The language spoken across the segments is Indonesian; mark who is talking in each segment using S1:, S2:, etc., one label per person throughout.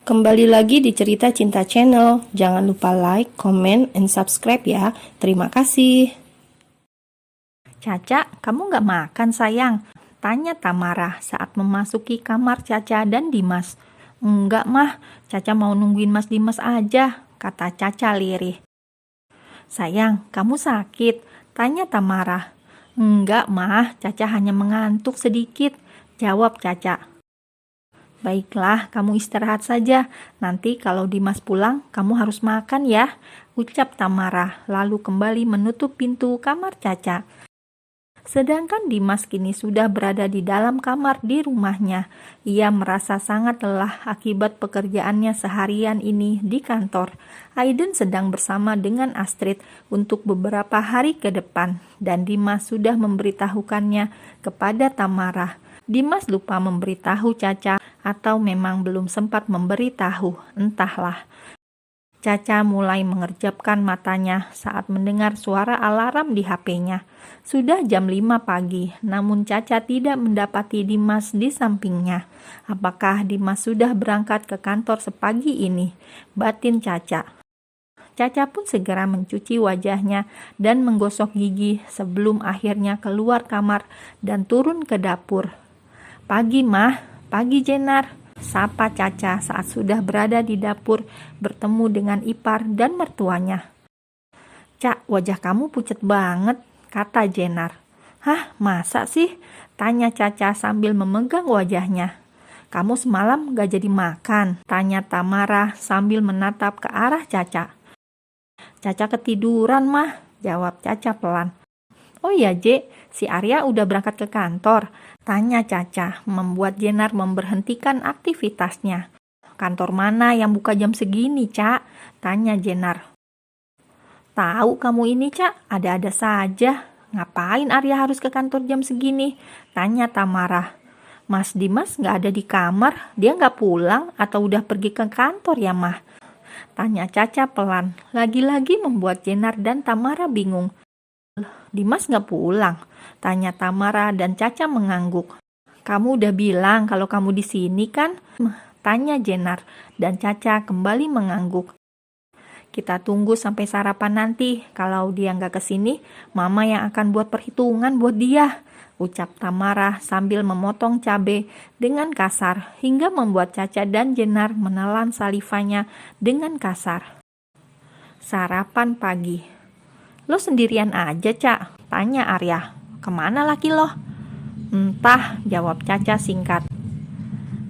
S1: Kembali lagi di Cerita Cinta Channel. Jangan lupa like, comment, and subscribe ya. Terima kasih.
S2: Caca, kamu gak makan sayang? Tanya Tamara saat memasuki kamar Caca dan Dimas. Enggak mah, Caca mau nungguin Mas Dimas aja, kata Caca lirih. Sayang, kamu sakit? Tanya Tamara. Enggak mah, Caca hanya mengantuk sedikit, jawab Caca. Baiklah, kamu istirahat saja. Nanti kalau Dimas pulang, kamu harus makan ya, ucap Tamara, lalu kembali menutup pintu kamar Caca. Sedangkan Dimas kini sudah berada di dalam kamar di rumahnya. Ia merasa sangat lelah akibat pekerjaannya seharian ini di kantor. Aiden sedang bersama dengan Astrid untuk beberapa hari ke depan, dan Dimas sudah memberitahukannya kepada Tamara. Dimas lupa memberitahu Caca atau memang belum sempat memberitahu, entahlah. Caca mulai mengerjapkan matanya saat mendengar suara alarm di HP-nya. Sudah jam 5 pagi, namun Caca tidak mendapati Dimas di sampingnya. Apakah Dimas sudah berangkat ke kantor sepagi ini? Batin Caca. Caca pun segera mencuci wajahnya dan menggosok gigi sebelum akhirnya keluar kamar dan turun ke dapur. Pagi mah, pagi Jenar, sapa Caca saat sudah berada di dapur bertemu dengan ipar dan mertuanya. Cak, wajah kamu pucat banget, kata Jenar. Hah, masa sih? Tanya Caca sambil memegang wajahnya. Kamu semalam gak jadi makan? Tanya Tamara sambil menatap ke arah Caca. Caca ketiduran mah, jawab Caca pelan. Oh iya J, si Arya udah berangkat ke kantor, tanya Caca, membuat Jenar memberhentikan aktivitasnya. Kantor mana yang buka jam segini, Cak? Tanya Jenar. Tahu kamu ini, Cak, ada-ada saja. Ngapain Arya harus ke kantor jam segini? Tanya Tamara. Mas Dimas gak ada di kamar, dia gak pulang atau udah pergi ke kantor ya, Mah? Tanya Caca pelan, lagi-lagi membuat Jenar dan Tamara bingung. Dimas gak pulang? Tanya Tamara dan Caca mengangguk. Kamu udah bilang kalau kamu di sini kan? Tanya Jenar dan Caca kembali mengangguk. Kita tunggu sampai sarapan nanti. Kalau dia gak kesini, Mama yang akan buat perhitungan buat dia, ucap Tamara sambil memotong cabai dengan kasar hingga membuat Caca dan Jenar menelan salivanya dengan kasar. Sarapan pagi. Lo sendirian aja, Cak? Tanya Arya. Kemana laki lo? Entah, jawab Caca singkat.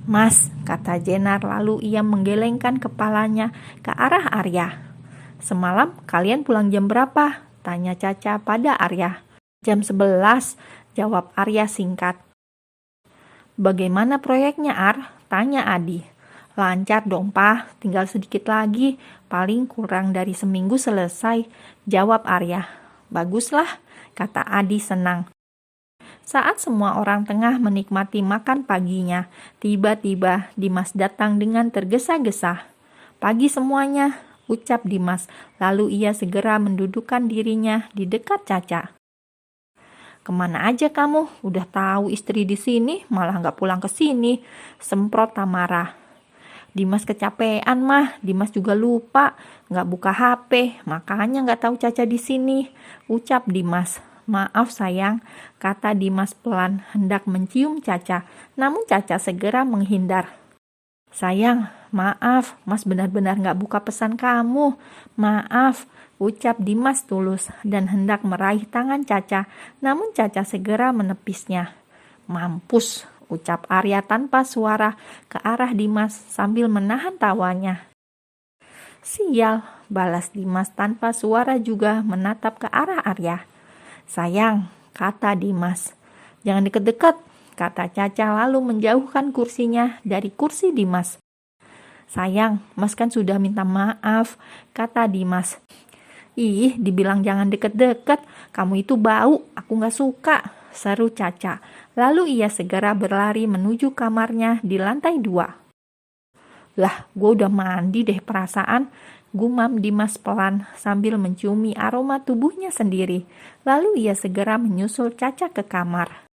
S2: Mas, kata Jenar lalu ia menggelengkan kepalanya ke arah Arya. Semalam kalian pulang jam berapa? Tanya Caca pada Arya. Jam 11, jawab Arya singkat. Bagaimana proyeknya, Ar? Tanya Adi. Lancar dong, Pak. Tinggal sedikit lagi. Paling kurang dari seminggu selesai, jawab Arya. Baguslah, kata Adi senang. Saat semua orang tengah menikmati makan paginya, tiba-tiba Dimas datang dengan tergesa-gesa. Pagi semuanya, ucap Dimas. Lalu ia segera mendudukkan dirinya di dekat Caca. Kemana aja kamu? Udah tahu istri di sini, malah nggak pulang ke sini, semprot Tamara. Dimas kecapean mah, Dimas juga lupa, nggak buka HP, makanya nggak tahu Caca di sini, ucap Dimas. Maaf sayang, kata Dimas pelan, hendak mencium Caca, namun Caca segera menghindar. Sayang, maaf, Mas benar-benar nggak buka pesan kamu, maaf, ucap Dimas tulus dan hendak meraih tangan Caca, namun Caca segera menepisnya. Mampus, ucap Arya tanpa suara ke arah Dimas sambil menahan tawanya. Sial, balas Dimas tanpa suara juga menatap ke arah Arya. Sayang, kata Dimas. Jangan deket-deket, kata Caca lalu menjauhkan kursinya dari kursi Dimas. Sayang, Mas kan sudah minta maaf, kata Dimas. Ih, dibilang jangan deket-deket, kamu itu bau, aku gak suka, seru Caca. Lalu ia segera berlari menuju kamarnya di lantai 2. Lah, gue udah mandi deh perasaan, gumam Dimas pelan sambil menciumi aroma tubuhnya sendiri. Lalu ia segera menyusul Caca ke kamar.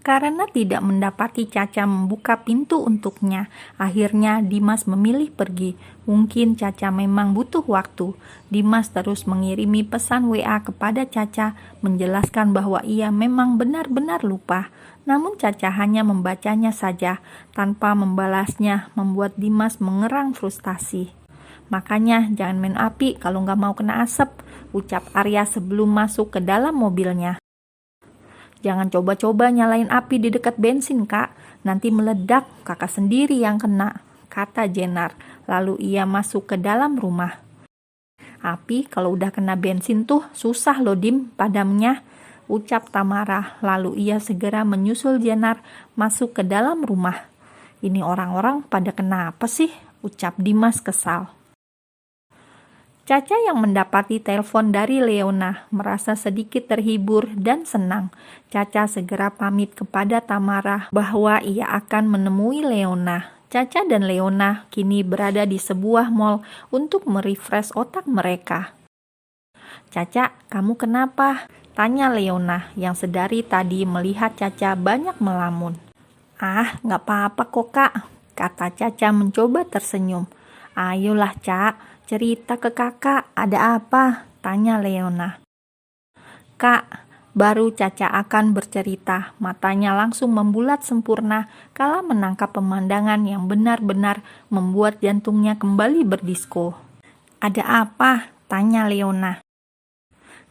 S2: Karena tidak mendapati Caca membuka pintu untuknya, akhirnya Dimas memilih pergi. Mungkin Caca memang butuh waktu. Dimas terus mengirimi pesan WA kepada Caca, menjelaskan bahwa ia memang benar-benar lupa. Namun Caca hanya membacanya saja, tanpa membalasnya, membuat Dimas mengerang frustasi. Makanya jangan main api kalau nggak mau kena asap, ucap Arya sebelum masuk ke dalam mobilnya. Jangan coba-coba nyalain api di dekat bensin, Kak. Nanti meledak, kakak sendiri yang kena, kata Jenar. Lalu ia masuk ke dalam rumah. Api kalau udah kena bensin tuh susah loh Dim padamnya, ucap Tamara. Lalu ia segera menyusul Jenar masuk ke dalam rumah. Ini orang-orang pada kenapa sih? Ucap Dimas kesal. Caca yang mendapati telepon dari Leona merasa sedikit terhibur dan senang. Caca segera pamit kepada Tamara bahwa ia akan menemui Leona. Caca dan Leona kini berada di sebuah mall untuk merefresh otak mereka. Caca, kamu kenapa? Tanya Leona yang sedari tadi melihat Caca banyak melamun. Ah, nggak apa-apa kok kak, kata Caca mencoba tersenyum. Ayolah Cak, cerita ke kakak, ada apa? Tanya Leona. Kak, baru Caca akan bercerita. Matanya langsung membulat sempurna kala menangkap pemandangan yang benar-benar membuat jantungnya kembali berdisko. Ada apa? Tanya Leona.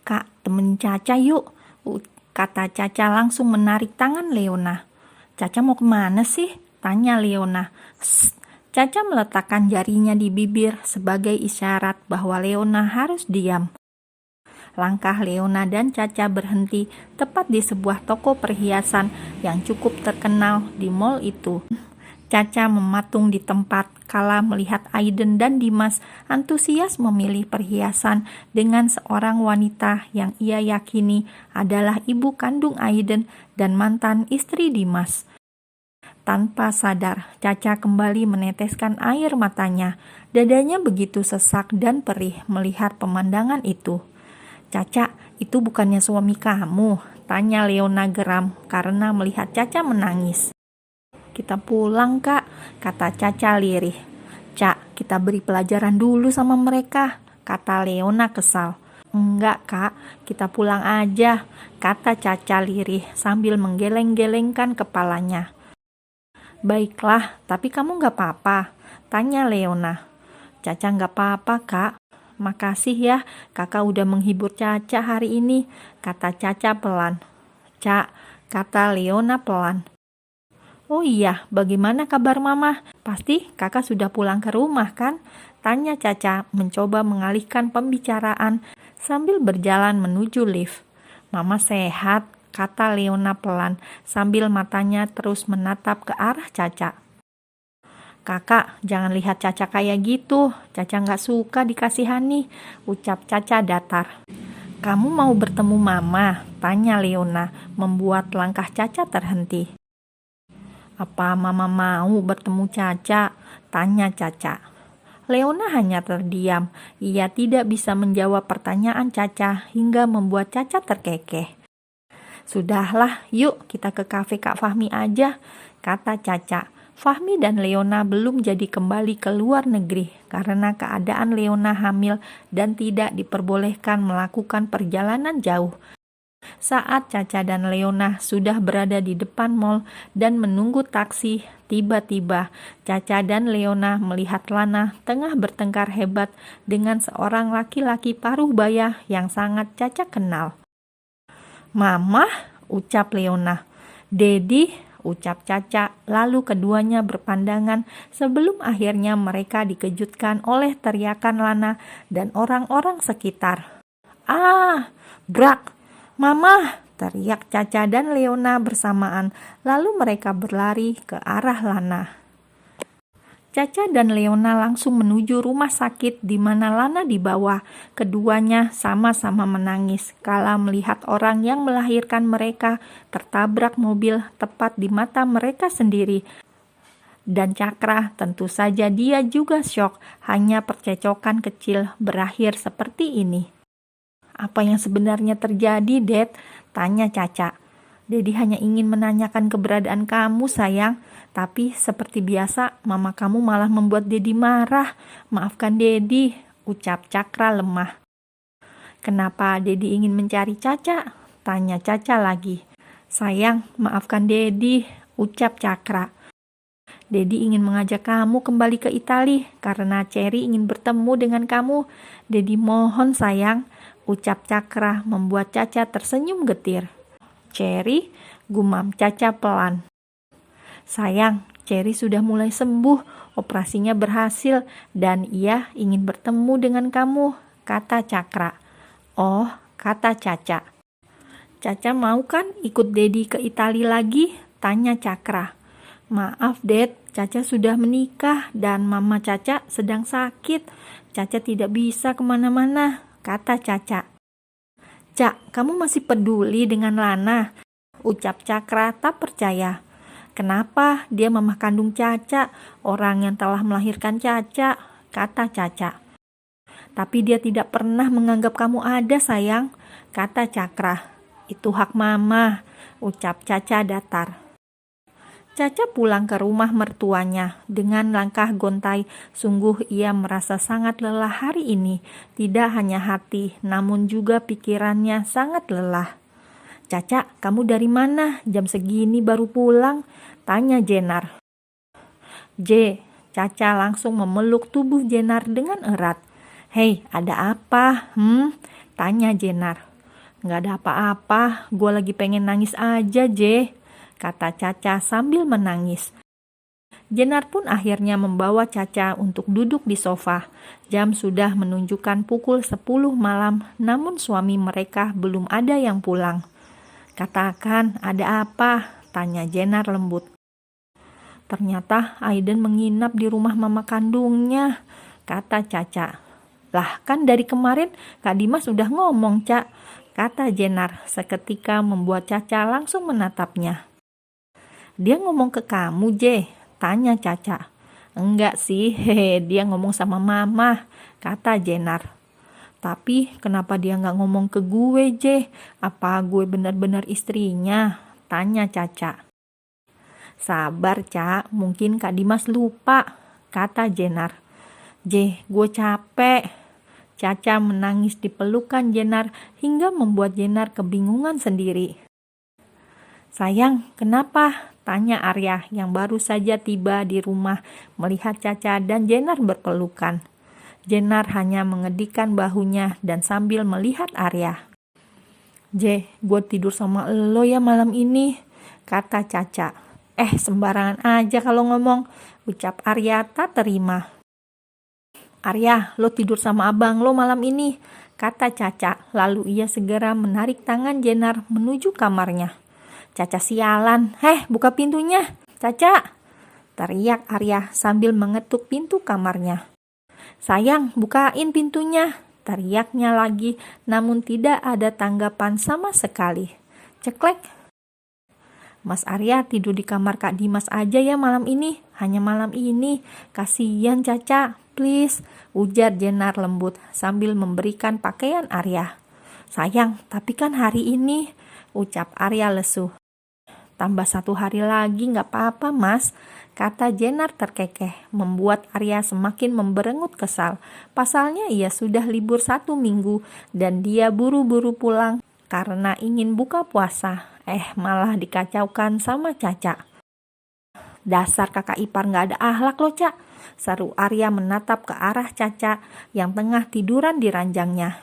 S2: Kak, temen Caca yuk, kata Caca langsung menarik tangan Leona. Caca mau kemana sih? Tanya Leona. Caca meletakkan jarinya di bibir sebagai isyarat bahwa Leona harus diam. Langkah Leona dan Caca berhenti tepat di sebuah toko perhiasan yang cukup terkenal di mall itu. Caca mematung di tempat kala melihat Aiden dan Dimas antusias memilih perhiasan dengan seorang wanita yang ia yakini adalah ibu kandung Aiden dan mantan istri Dimas. Tanpa sadar, Caca kembali meneteskan air matanya. Dadanya begitu sesak dan perih melihat pemandangan itu. Caca, itu bukannya suami kamu? Tanya Leona geram karena melihat Caca menangis. Kita pulang kak, kata Caca lirih. Cak, kita beri pelajaran dulu sama mereka, kata Leona kesal. Enggak kak, kita pulang aja, kata Caca lirih sambil menggeleng-gelengkan kepalanya. Baiklah, tapi kamu gak apa-apa? Tanya Leona. Caca gak apa-apa kak. Makasih ya, kakak udah menghibur Caca hari ini, kata Caca pelan. Cak, kata Leona pelan. Oh iya, bagaimana kabar mama? Pasti kakak sudah pulang ke rumah kan? Tanya Caca mencoba mengalihkan pembicaraan sambil berjalan menuju lift. Mama sehat, kata Leona pelan sambil matanya terus menatap ke arah Caca. Kakak, jangan lihat Caca kayak gitu. Caca gak suka dikasihani, ucap Caca datar. Kamu mau bertemu mama? Tanya Leona, membuat langkah Caca terhenti. Apa mama mau bertemu Caca? Tanya Caca. Leona hanya terdiam. Ia tidak bisa menjawab pertanyaan Caca hingga membuat Caca terkekeh. Sudahlah, yuk kita ke kafe Kak Fahmi aja, kata Caca. Fahmi dan Leona belum jadi kembali ke luar negeri karena keadaan Leona hamil dan tidak diperbolehkan melakukan perjalanan jauh. Saat Caca dan Leona sudah berada di depan mall dan menunggu taksi, tiba-tiba Caca dan Leona melihat Lana tengah bertengkar hebat dengan seorang laki-laki paruh baya yang sangat Caca kenal. Mama, ucap Leona. Dedi, ucap Caca, lalu keduanya berpandangan sebelum akhirnya mereka dikejutkan oleh teriakan Lana dan orang-orang sekitar. Ah, brak, Mama, teriak Caca dan Leona bersamaan, lalu mereka berlari ke arah Lana. Caca dan Leona langsung menuju rumah sakit di mana Lana dibawa. Keduanya sama-sama menangis kala melihat orang yang melahirkan mereka tertabrak mobil tepat di mata mereka sendiri. Dan Cakra tentu saja dia juga syok, hanya percecokan kecil berakhir seperti ini. Apa yang sebenarnya terjadi, Dad? Tanya Caca. Dedi hanya ingin menanyakan keberadaan kamu, sayang. Tapi seperti biasa, mama kamu malah membuat Dedi marah. Maafkan Dedi, ucap Cakra lemah. Kenapa Dedi ingin mencari Caca? Tanya Caca lagi. Sayang, maafkan Dedi, ucap Cakra. Dedi ingin mengajak kamu kembali ke Itali karena Cherry ingin bertemu dengan kamu. Dedi mohon sayang, ucap Cakra membuat Caca tersenyum getir. Cherry, gumam Caca pelan. Sayang, Cherry sudah mulai sembuh, operasinya berhasil dan ia ingin bertemu dengan kamu, kata Cakra. Oh, kata Caca. Caca mau kan ikut Dedi ke Itali lagi? Tanya Cakra. Maaf, Ded, Caca sudah menikah dan mama Caca sedang sakit. Caca tidak bisa kemana-mana, kata Caca. Cak, kamu masih peduli dengan Lana? Ucap Cakra tak percaya. Kenapa dia mamah kandung Caca, orang yang telah melahirkan Caca, kata Caca. Tapi dia tidak pernah menganggap kamu ada, sayang, kata Cakra. Itu hak mama, ucap Caca datar. Caca pulang ke rumah mertuanya dengan langkah gontai. Sungguh ia merasa sangat lelah hari ini. Tidak hanya hati, namun juga pikirannya sangat lelah. Caca, kamu dari mana? Jam segini baru pulang? Tanya Jenar. Caca langsung memeluk tubuh Jenar dengan erat. Hei, ada apa? Tanya Jenar. Nggak ada apa-apa, gue lagi pengen nangis aja, kata Caca sambil menangis. Jenar pun akhirnya membawa Caca untuk duduk di sofa. Jam sudah menunjukkan pukul 10 malam, namun suami mereka belum ada yang pulang. Katakan, ada apa? Tanya Jenar lembut. Ternyata Aiden menginap di rumah mama kandungnya, kata Caca. Lah, kan dari kemarin Kak Dimas udah ngomong, Cak, kata Jenar seketika membuat Caca langsung menatapnya. Dia ngomong ke kamu, tanya Caca. Enggak sih, dia ngomong sama mama, kata Jenar. Tapi kenapa dia nggak ngomong ke gue, Apa gue benar-benar istrinya? Tanya Caca. Sabar, Cak, mungkin Kak Dimas lupa, kata Jenar. Gue capek. Caca menangis di pelukan Jenar hingga membuat Jenar kebingungan sendiri. Sayang, kenapa? Tanya Arya yang baru saja tiba di rumah melihat Caca dan Jenar berpelukan. Jenar hanya mengedikkan bahunya dan sambil melihat Arya. Gue tidur sama lo ya malam ini, kata Caca. Sembarangan aja kalau ngomong, ucap Arya tak terima. Arya, lo tidur sama abang lo malam ini, kata Caca. Lalu ia segera menarik tangan Jenar menuju kamarnya. Caca sialan, buka pintunya, Caca, teriak Arya sambil mengetuk pintu kamarnya. Sayang, bukain pintunya, teriaknya lagi, namun tidak ada tanggapan sama sekali. Ceklek. Mas Arya tidur di kamar Kak Dimas aja ya malam ini, hanya malam ini, kasihan Caca, please, ujar Jenar lembut sambil memberikan pakaian Arya. Sayang, tapi kan hari ini, ucap Arya lesu. Tambah 1 hari lagi nggak apa-apa, Mas, kata Jenar terkekeh, membuat Arya semakin memberengut kesal. Pasalnya ia sudah libur 1 minggu dan dia buru-buru pulang karena ingin buka puasa. Malah dikacaukan sama Caca. Dasar kakak ipar nggak ada akhlak lo, Cak, seru Arya menatap ke arah Caca yang tengah tiduran di ranjangnya.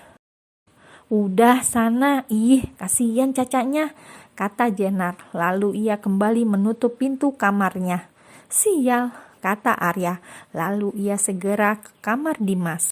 S2: Udah sana, kasihan Cacanya, kata Jenar. Lalu ia kembali menutup pintu kamarnya. Sial, kata Arya. Lalu ia segera ke kamar Dimas.